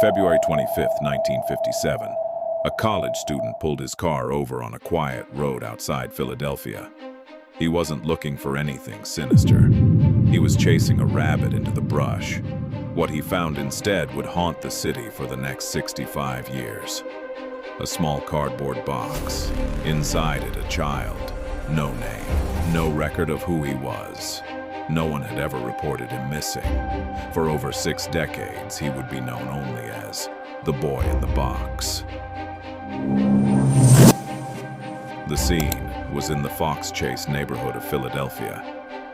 February 25th, 1957, a college student pulled his car over on a quiet road outside Philadelphia. He wasn't looking for anything sinister. He was chasing a rabbit into the brush. What he found instead would haunt the city for the next 65 years. A small cardboard box. Inside it, a child. No name. No record of who he was. No one had ever reported him missing. For over 6 decades, he would be known only as the boy in the box. The scene was in the Fox Chase neighborhood of Philadelphia.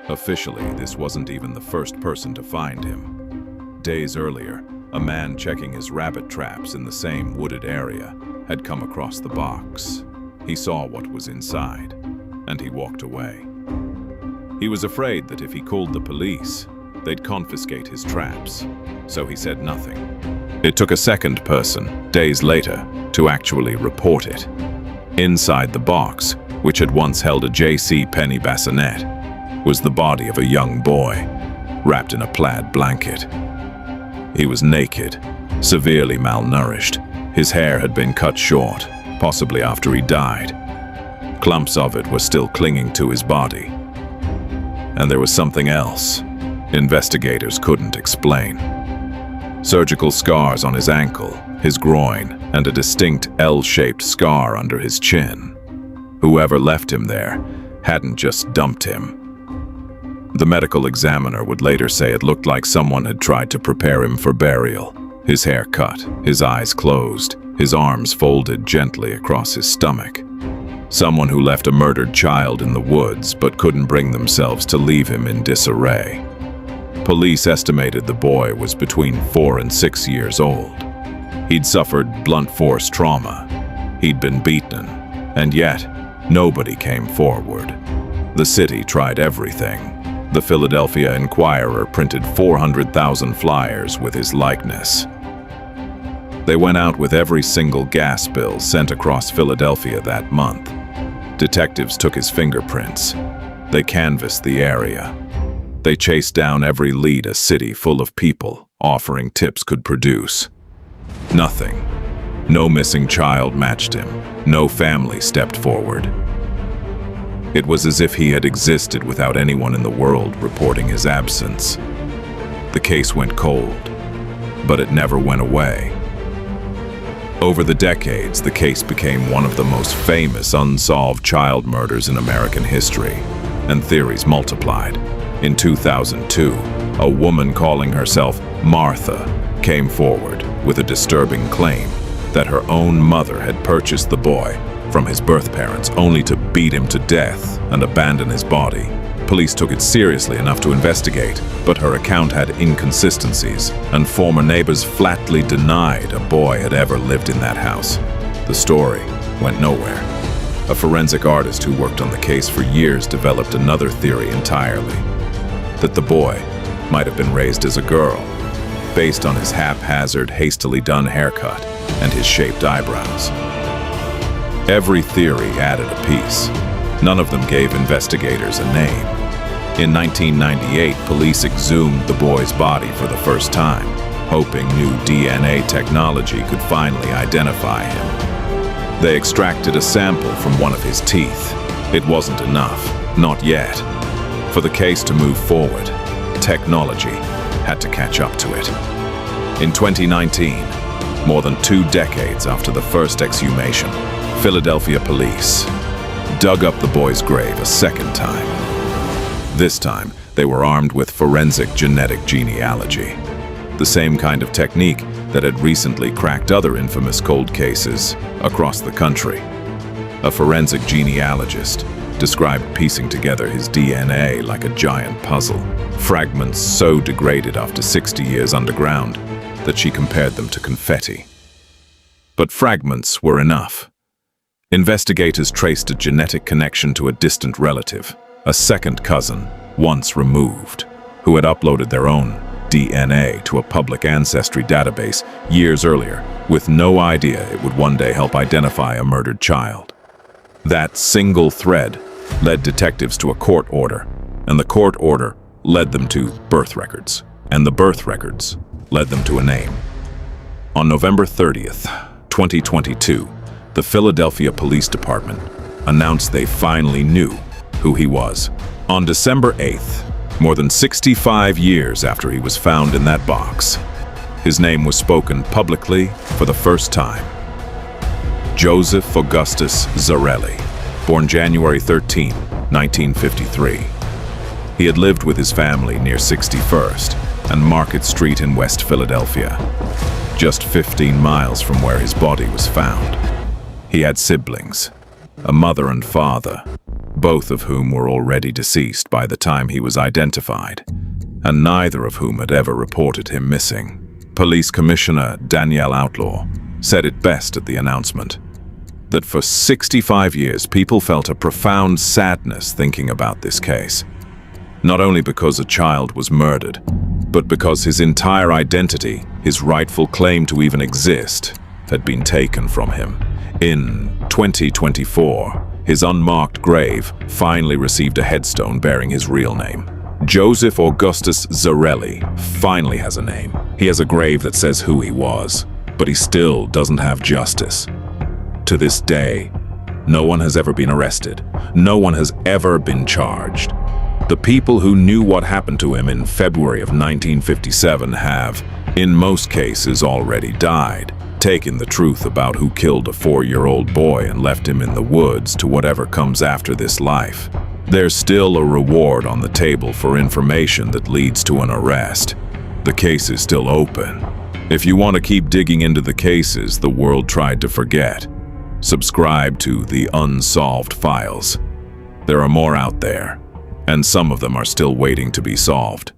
Officially, this wasn't even the first person to find him. Days earlier, a man checking his rabbit traps in the same wooded area had come across the box. He saw what was inside, and he walked away. He was afraid that if he called the police, they'd confiscate his traps, so he said nothing. It took a second person, days later, to actually report it. Inside the box, which had once held a J.C. Penney bassinet, was the body of a young boy, wrapped in a plaid blanket. He was naked, severely malnourished. His hair had been cut short, possibly after he died. Clumps of it were still clinging to his body. And there was something else investigators couldn't explain. Surgical scars on his ankle, his groin, and a distinct L-shaped scar under his chin. Whoever left him there hadn't just dumped him. The medical examiner would later say it looked like someone had tried to prepare him for burial. His hair cut, his eyes closed, his arms folded gently across his stomach. Someone who left a murdered child in the woods but couldn't bring themselves to leave him in disarray. Police estimated the boy was between 4 and 6 years old. He'd suffered blunt force trauma. He'd been beaten, and yet nobody came forward. The city tried everything. The Philadelphia Inquirer printed 400,000 flyers with his likeness. They went out with every single gas bill sent across Philadelphia that month. Detectives took his fingerprints. They canvassed the area. They chased down every lead a city full of people offering tips could produce. Nothing. No missing child matched him. No family stepped forward. It was as if he had existed without anyone in the world reporting his absence. The case went cold, but it never went away. Over the decades, the case became one of the most famous unsolved child murders in American history, and theories multiplied. In 2002, a woman calling herself Martha came forward with a disturbing claim that her own mother had purchased the boy from his birth parents only to beat him to death and abandon his body. Police took it seriously enough to investigate, but her account had inconsistencies, and former neighbors flatly denied a boy had ever lived in that house. The story went nowhere. A forensic artist who worked on the case for years developed another theory entirely, that the boy might have been raised as a girl, based on his haphazard, hastily done haircut and his shaped eyebrows. Every theory added a piece. None of them gave investigators a name. In 1998, police exhumed the boy's body for the first time, hoping new DNA technology could finally identify him. They extracted a sample from one of his teeth. It wasn't enough, not yet. For the case to move forward, technology had to catch up to it. In 2019, more than 2 decades after the first exhumation, Philadelphia police dug up the boy's grave a second time. This time, they were armed with forensic genetic genealogy, the same kind of technique that had recently cracked other infamous cold cases across the country. A forensic genealogist described piecing together his DNA like a giant puzzle, fragments so degraded after 60 years underground that she compared them to confetti. But fragments were enough. Investigators traced a genetic connection to a distant relative, a second cousin, once removed, who had uploaded their own DNA to a public ancestry database years earlier, with no idea it would one day help identify a murdered child. That single thread led detectives to a court order, and the court order led them to birth records, and the birth records led them to a name. On November 30th, 2022, the Philadelphia Police Department announced they finally knew who he was. On December 8th, more than 65 years after he was found in that box, his name was spoken publicly for the first time. Joseph Augustus Zarelli, born January 13, 1953. He had lived with his family near 61st and Market Street in West Philadelphia, just 15 miles from where his body was found. He had siblings, a mother and father, both of whom were already deceased by the time he was identified, and neither of whom had ever reported him missing. Police Commissioner Danielle Outlaw said it best at the announcement, that for 65 years people felt a profound sadness thinking about this case. Not only because a child was murdered, but because his entire identity, his rightful claim to even exist, had been taken from him. In 2024, his unmarked grave finally received a headstone bearing his real name. Joseph Augustus Zarelli finally has a name. He has a grave that says who he was, but he still doesn't have justice. To this day, no one has ever been arrested. No one has ever been charged. The people who knew what happened to him in February of 1957 have, in most cases, already died, taking the truth about who killed a 4-year-old boy and left him in the woods to whatever comes after this life. There's still a reward on the table for information that leads to an arrest. The case is still open. If you want to keep digging into the cases the world tried to forget, subscribe to the Unsolved Files. There are more out there, and some of them are still waiting to be solved.